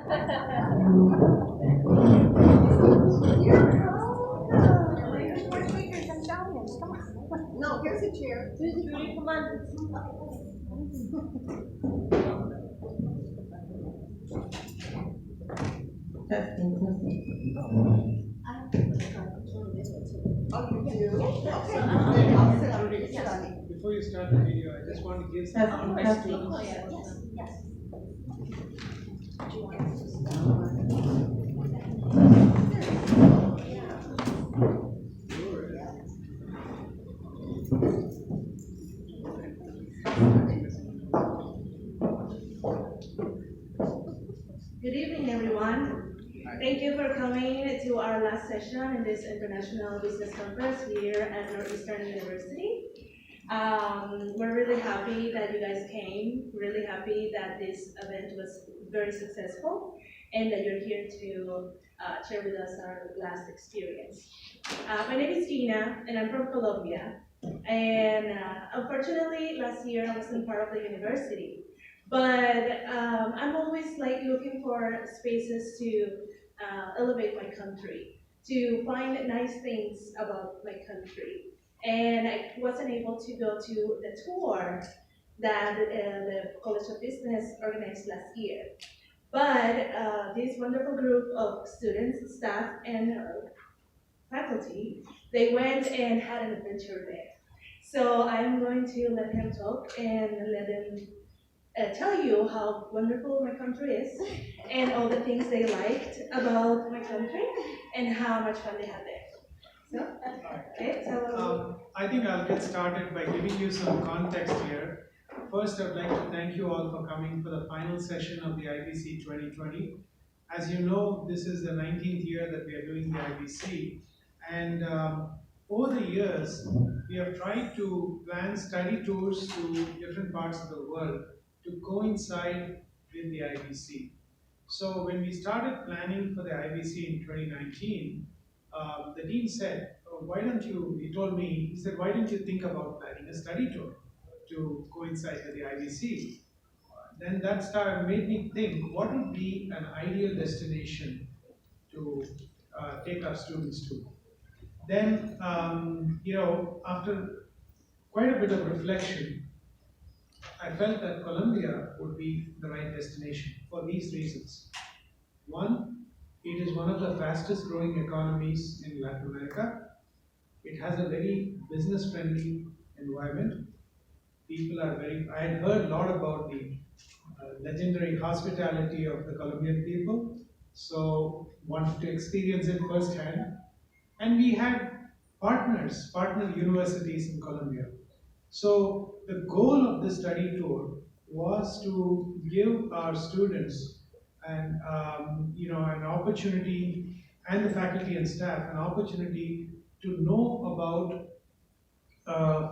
No, here's a chair. Trudy, come on. Testing. Oh, you do? Okay. I'll sit on it. Before you start the video, I just want to give some context to Oh, yeah. Yes. Good evening, everyone. Thank you for coming to our last session in this International Business Conference here at Northeastern University. We're really happy that you guys came, really happy that this event was very successful and that you're here to share with us our last experience. My name is Gina and I'm from Colombia. And unfortunately, last year I wasn't part of the university. But I'm always like looking for spaces to elevate my country, to find nice things about my country. And I wasn't able to go to the tour that the College of Business organized last year. But this wonderful group of students, staff, and faculty, they went and had an adventure there. So I'm going to let him talk and let him tell you how wonderful my country is and all the things they liked about my country and how much fun they had there. So, okay, so I think I'll get started by giving you some context here. First, I'd like to thank you all for coming for the final session of the IBC 2020. As you know, this is the 19th year that we are doing the IBC, and over the years, we have tried to plan study tours to different parts of the world to coincide with the IBC. So when we started planning for the IBC in 2019, the dean said, oh, he told me, he said, why don't you think about planning a study tour to coincide with the IBC? Then that made me think, what would be an ideal destination to take our students to? Then, after quite a bit of reflection, I felt that Colombia would be the right destination for these reasons. One, it is one of the fastest growing economies in Latin America. It has a very business friendly environment. I had heard a lot about the legendary hospitality of the Colombian people, so wanted to experience it firsthand. And we had partner universities in Colombia. So the goal of this study tour was to give our students an opportunity, and the faculty and staff an opportunity to know about,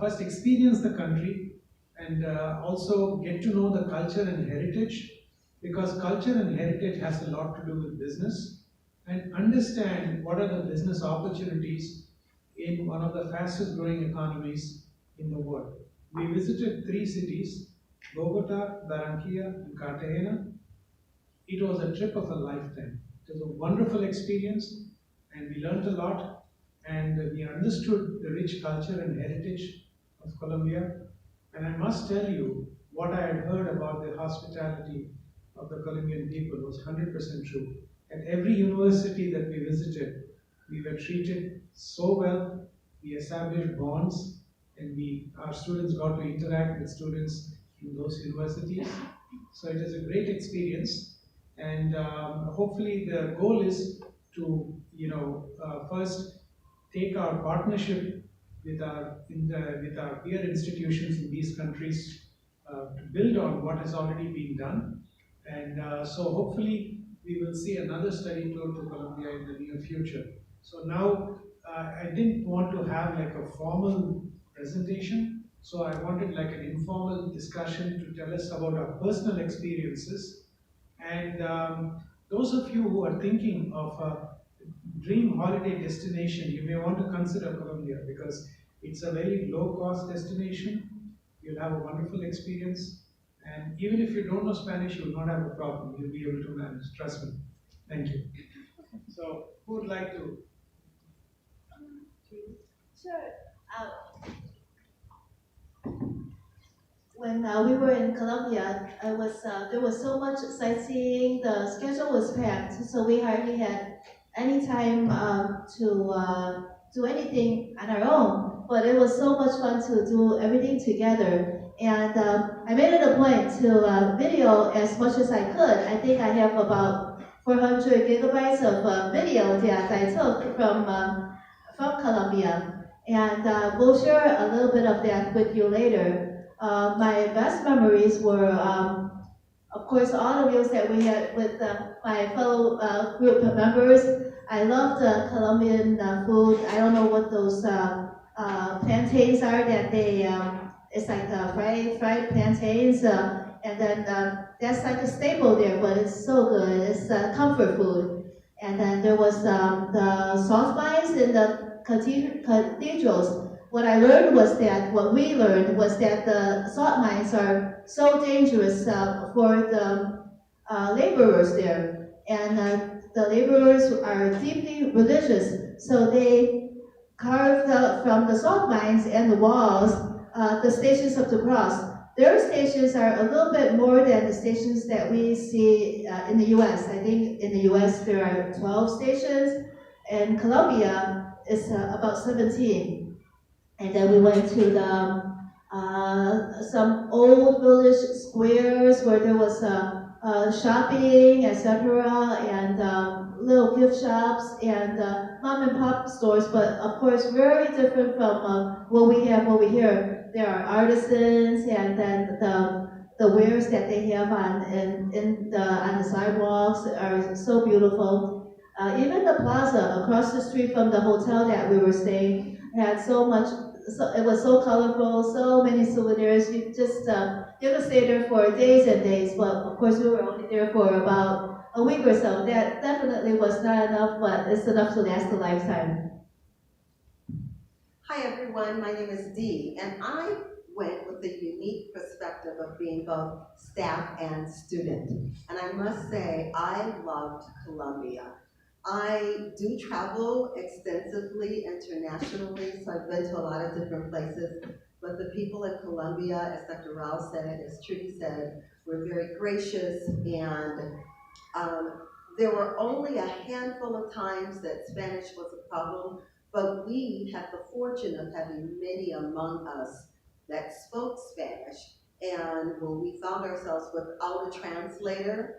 first experience the country, and also get to know the culture and heritage, because culture and heritage has a lot to do with business, and understand what are the business opportunities in one of the fastest growing economies in the world. We visited 3 cities, Bogota, Barranquilla, and Cartagena. It was a trip of a lifetime. It was a wonderful experience, and we learned a lot, and we understood the rich culture and heritage of Colombia. And I must tell you, what I had heard about the hospitality of the Colombian people was 100% true. At every university that we visited, we were treated so well. We established bonds, and our students got to interact with students in those universities. So it is a great experience, and hopefully the goal is to first take our partnership with our peer institutions in these countries to build on what has already been done, and so hopefully we will see another study tour to Colombia in the near future. So now I didn't want to have like a formal presentation, so I wanted like an informal discussion to tell us about our personal experiences. And those of you who are thinking of a dream holiday destination, you may want to consider Colombia, because it's a very low cost destination. You'll have a wonderful experience, And even if you don't know Spanish, you will not have a problem. You'll be able to manage. Trust me. Thank you. So, who would like to? Sure. When we were in Colombia, there was so much sightseeing. The schedule was packed, so we hardly had any time to do anything on our own. But it was so much fun to do everything together. And I made it a point to video as much as I could. I think I have about 400 gigabytes of video that I took from Colombia. And we'll share a little bit of that with you later. My best memories were, of course, all the meals that we had with my fellow group members. I loved Colombian food. I don't know what those plantains are that it's like fried plantains. And then that's like a staple there, but it's so good. It's comfort food. And then there was the salt mines in the cathedrals. What we learned was that the salt mines are so dangerous for the laborers there. And the laborers are deeply religious, so they carved from the salt mines and the walls the Stations of the Cross. Their stations are a little bit more than the stations that we see in the US. I think in the US there are 12 stations, and Colombia is about 17. And then we went to some old village squares where there was shopping, etc., and little gift shops and mom and pop stores. But of course, very different from what we have over here. There are artisans, and then the wares that they have on the sidewalks are so beautiful. Even the plaza across the street from the hotel that we were staying had so much. So it was so colorful, so many souvenirs. You could stay there for days and days. But of course, we were only there for about a week or so. That definitely was not enough, but it's enough to last a lifetime. Hi everyone, my name is Dee, and I went with the unique perspective of being both staff and student. And I must say, I loved Colombia. I do travel extensively internationally, so I've been to a lot of different places, but the people in Colombia, as Dr. Rao said, as Trudy said, were very gracious, and there were only a handful of times that Spanish was a problem, but we had the fortune of having many among us that spoke Spanish, and when we found ourselves without a translator,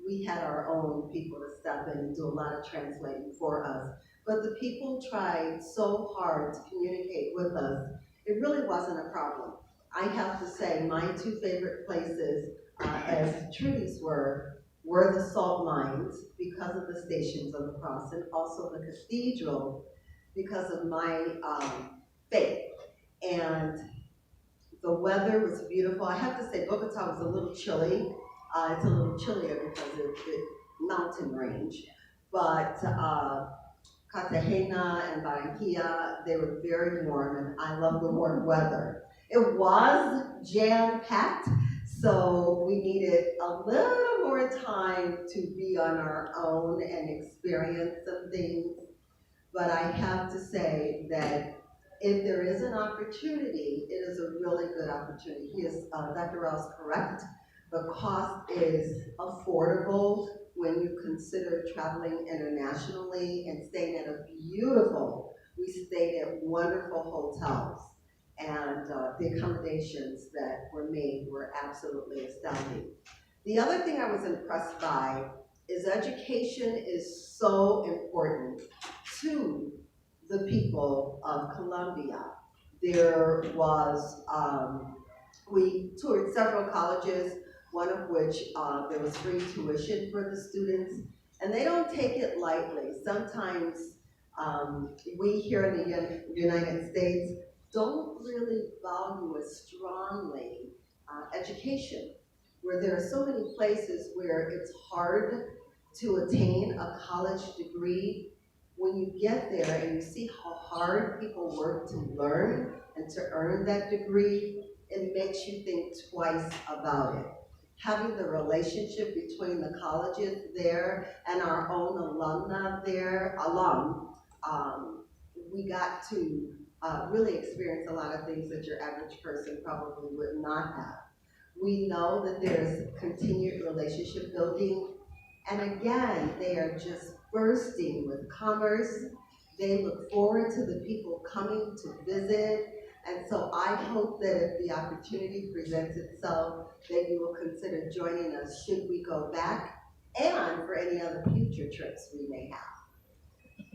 we had our own people to step in and do a lot of translating for us. But the people tried so hard to communicate with us, it really wasn't a problem. I have to say, my two favorite places, as Trudy's were the salt mines because of the Stations of the Cross, and also the cathedral because of my faith. And the weather was beautiful. I have to say, Bogota was a little chilly. It's a little chillier because of the mountain range. But Cartagena and Barranquilla, they were very warm, and I love the warm weather. It was jam-packed, so we needed a little more time to be on our own and experience some things. But I have to say that if there is an opportunity, it is a really good opportunity. Dr. Rao is correct. The cost is affordable when you consider traveling internationally and staying at we stayed at wonderful hotels. And the accommodations that were made were absolutely astounding. The other thing I was impressed by is education is so important to the people of Colombia. There was, we toured several colleges, one of which there was free tuition for the students, and they don't take it lightly. Sometimes we here in the United States don't really value as strongly education, where there are so many places where it's hard to attain a college degree. When you get there and you see how hard people work to learn and to earn that degree, it makes you think twice about it. Having the relationship between the colleges there and our own um, we got to really experience a lot of things that your average person probably would not have. We know that there's continued relationship building, and again, they are just bursting with commerce. They look forward to the people coming to visit, and so I hope that if the opportunity presents itself, that you will consider joining us should we go back, and for any other future trips we may have.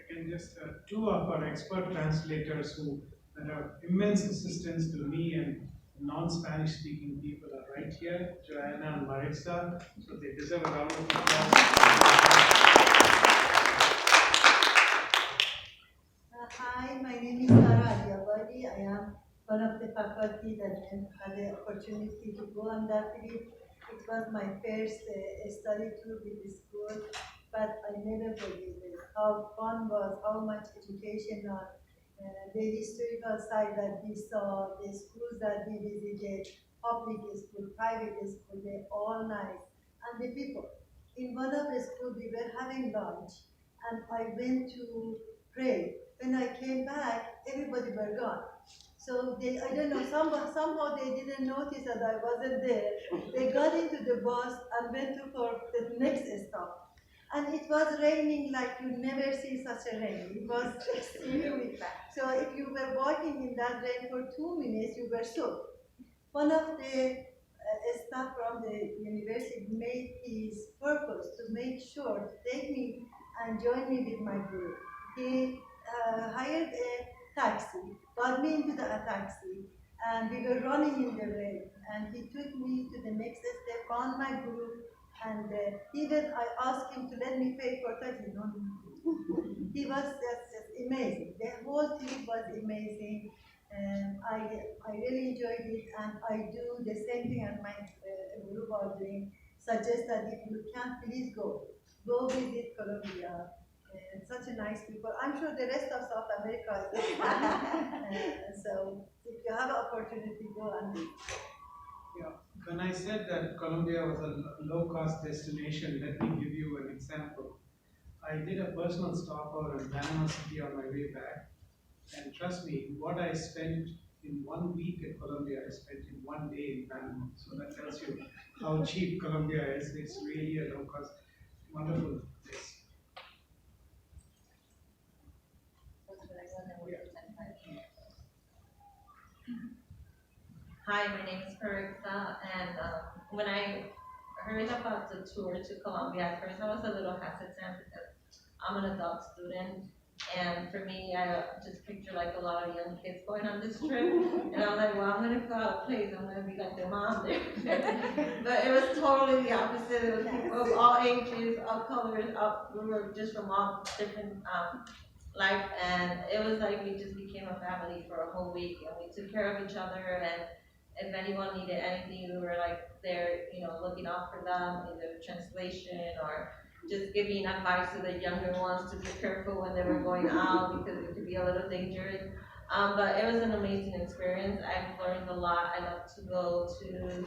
Again, just two of our expert translators who that are immense assistance to me and non-Spanish speaking people are right here, Joanna and Maritza, so they deserve a round of applause. Hi, my name is Sara Adiabadi. I am one of the faculty that had the opportunity to go on that trip. It was my first study tour with the school, but I never believed it. How fun was, how much educational, the historical side that we saw, the schools that we visited, public school, private school, they're all nice. And the people. In one of the schools, we were having lunch, and I went to pray. When I came back, everybody were gone. So I don't know, somehow they didn't notice that I wasn't there. They got into the bus and went to for the next stop. And it was raining like you never see such a rain. It was extremely bad. So if you were walking in that rain for 2 minutes, you were soaked. One of the staff from the university made his purpose to make sure to take me and join me with my group. He hired a taxi, got me into a taxi, and we were running in the rain. And he took me to the next step, found my group, and even I asked him to let me pay for taxi. No, he was just amazing. The whole trip was amazing. I really enjoyed it, and I do the same thing as my group are doing. Suggest that if you can, please go visit Colombia. Such a nice people. I'm sure the rest of South America is so if you have an opportunity, go and visit. Yeah. When I said that Colombia was a low-cost destination, let me give you an example. I did a personal stopover in Panama City on my way back, and trust me, what I spent in 1 week in Colombia, I spent in 1 day in Panama. So that tells you how cheap Colombia is. It's really a low-cost, wonderful place. Hi, my name is Carissa, and when I heard about the tour to Colombia, at first I was a little hesitant because I'm an adult student, and for me, I just picture like a lot of young kids going on this trip, and I was like, well, I'm gonna go out of place, I'm gonna be like their mom there. But it was totally the opposite. It was people of all ages, all colors, we were just from all different life, and it was like we just became a family for a whole week, and we took care of each other, and if anyone needed anything, we were like there, looking out for them, either translation or just giving advice to the younger ones to be careful when they were going out because it could be a little dangerous. But it was an amazing experience. I've learned a lot. I love to go to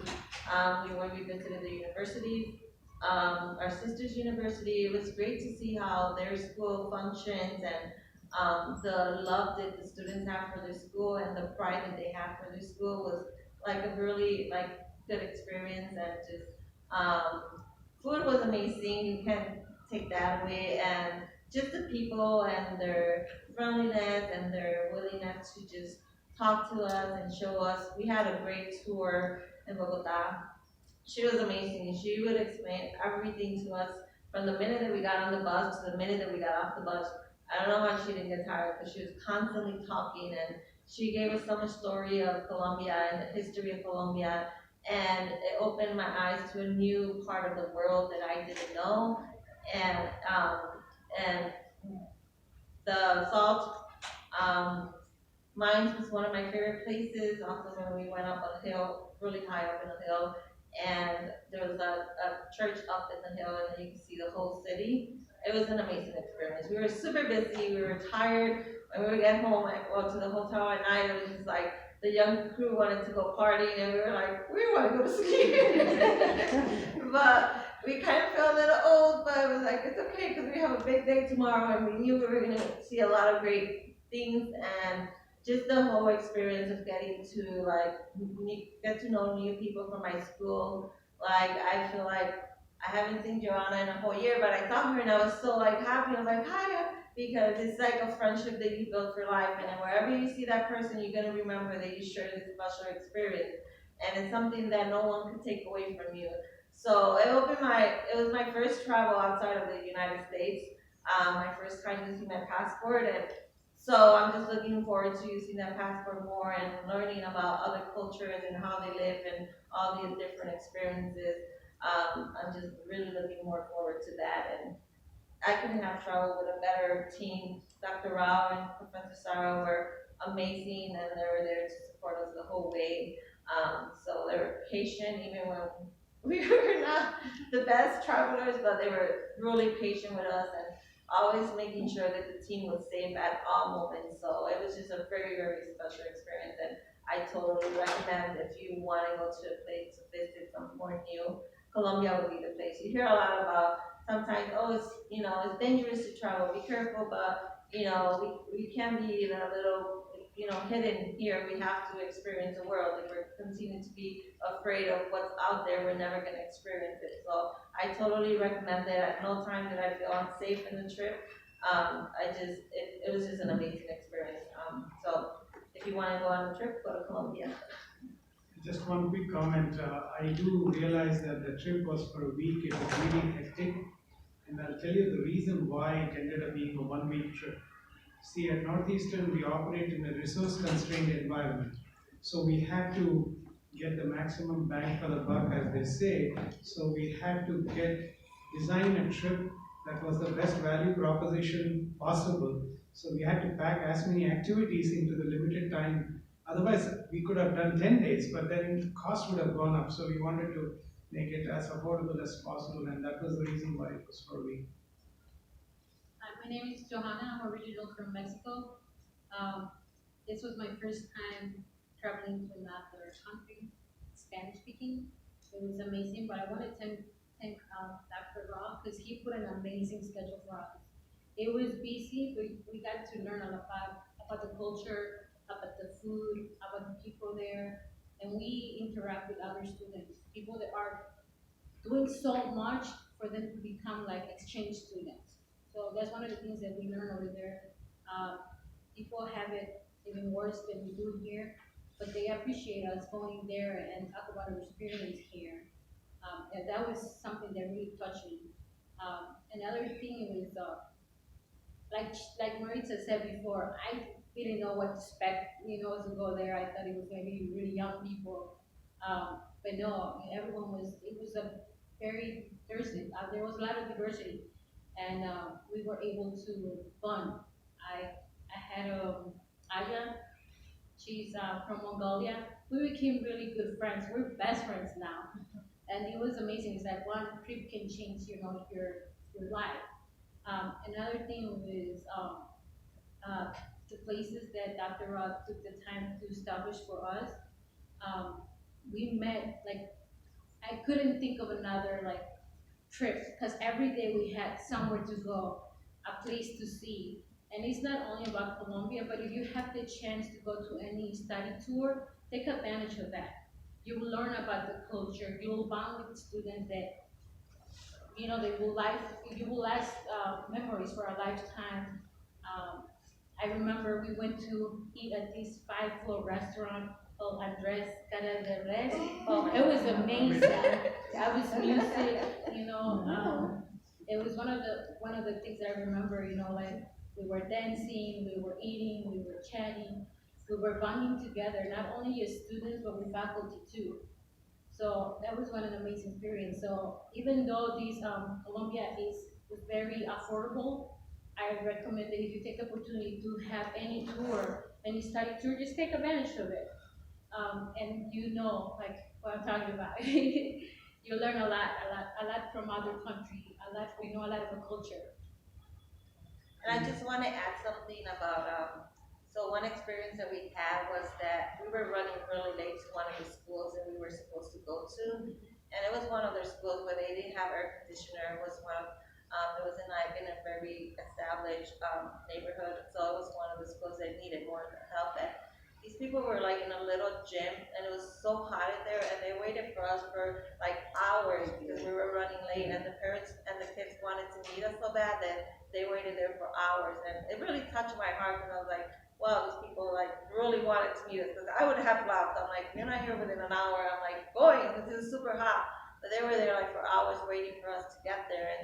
when we visited the universities, our sister's university. It was great to see how their school functions and the love that the students have for their school and the pride that they have for their school was like a really good experience, and just food was amazing. You can't take that away, and just the people and their friendliness and their willingness to just talk to us and show us. We had a great tour in Bogota. She was amazing. She would explain everything to us from the minute that we got on the bus to the minute that we got off the bus. I don't know how she didn't get tired because she was constantly talking, and she gave us so much story of Colombia and the history of Colombia, and it opened my eyes to a new part of the world that I didn't know. And the salt mines was one of my favorite places. Also, when we went up a hill, really high up in a hill, and there was a church up in the hill, and then you could see the whole city. It was an amazing experience. We were super busy. We were tired. When we would get home, to the hotel at night, it was just like the young crew wanted to go partying, and we were like, we want to go to sleep. But we kind of felt a little old, but it was like, it's okay, because we have a big day tomorrow, and we knew we were going to see a lot of great things, and just the whole experience of getting to, like, get to know new people from my school. Like, I feel like I haven't seen Joanna in a whole year, but I saw her, and I was so, like, happy. I was like, hi, because it's like a friendship that you build for life, and then wherever you see that person, you're going to remember that you shared this special experience, and it's something that no one could take away from you. So it was my first travel outside of the United States, my first time using my passport, and so I'm just looking forward to using that passport more and learning about other cultures and how they live and all the different experiences. I'm just really looking more forward to that, and I couldn't have traveled with a better team. Dr. Rao and Professor Sarah were amazing, and they were there to support us the whole way. So they were patient, even when we were not the best travelers, but they were really patient with us and always making sure that the team was safe at all moments. So it was just a very, very special experience, and I totally recommend if you want to go to a place to visit somewhere new, Colombia would be the place. You hear a lot about sometimes, oh, it's, it's dangerous to travel, be careful, but we can be a little, hidden here. We have to experience the world. If we're continuing to be afraid of what's out there, we're never going to experience it. So I totally recommend it. At no time did I feel unsafe in the trip. It was just an amazing experience. So if you want to go on a trip, go to Colombia. Just one quick comment. I do realize that the trip was for a week. It was really hectic. And I'll tell you the reason why it ended up being a 1 week trip. See, at Northeastern, we operate in a resource constrained environment. So we had to get the maximum bang for the buck, as they say. So we had to design a trip that was the best value proposition possible. So we had to pack as many activities into the limited time. Otherwise, we could have done 10 days, but then cost would have gone up. So we wanted to make it as affordable as possible, and that was the reason why it was for a week. My name is Johanna. I'm original from Mexico. Um, this was my first time traveling to another country, Spanish speaking. It was amazing, but I wanted to thank Dr. Raw because he put an amazing schedule for us. It was busy, but we got to learn a lot about the culture, about the food, about the people there, and we interact with other students, people that are doing so much for them to become like exchange students. So that's one of the things that we learn over there. Um, People have it even worse than we do here, but they appreciate us going there and talk about our experience here. And that was something that really touched me. Another thing was, like Maritza said before, I didn't know what to expect, to go there. I thought it was going to be really young people. But no, it was a very diversity. There was a lot of diversity, and we were able to bond. I had Aya. She's from Mongolia. We became really good friends. We're best friends now, and it was amazing. It's like one trip can change, your life. Another thing was the places that Dr. Rod took the time to establish for us. Um, we met like I couldn't think of another like trip because every day we had somewhere to go, a place to see. And it's not only about Colombia, but if you have the chance to go to any study tour, take advantage of that. You will learn about the culture. You will bond with students that they will you will last memories for a lifetime. Um, I remember we went to eat at this five-floor restaurant called Andres Cara de Res. Oh, it was amazing. That was music, it was one of the things that I remember, like we were dancing, we were eating, we were chatting, we were bonding together, not only as students but with faculty too. So that was one of the amazing experience. So even though this Colombia is very affordable, I recommend that if you take the opportunity to have any tour, any study tour, just take advantage of it. And like what I'm talking about. You learn a lot from other country, a lot of the culture. And I just want to add something about So one experience that we had was that we were running really late to one of the schools that we were supposed to go to. And it was one of their schools where they didn't have air conditioner. It was one of, it was in a very established, neighborhood. So it was one of the schools that needed more help. And these people were like in a little gym and it was so hot in there and they waited for us for like hours because we were running late and the parents and the kids wanted to meet us so bad that they waited there for hours. And it really touched my heart because I was like, wow, these people like really wanted to meet us because I would have left. I'm like, you're not here within an hour. I'm like, going, this is super hot. But they were there like for hours waiting for us to get there. And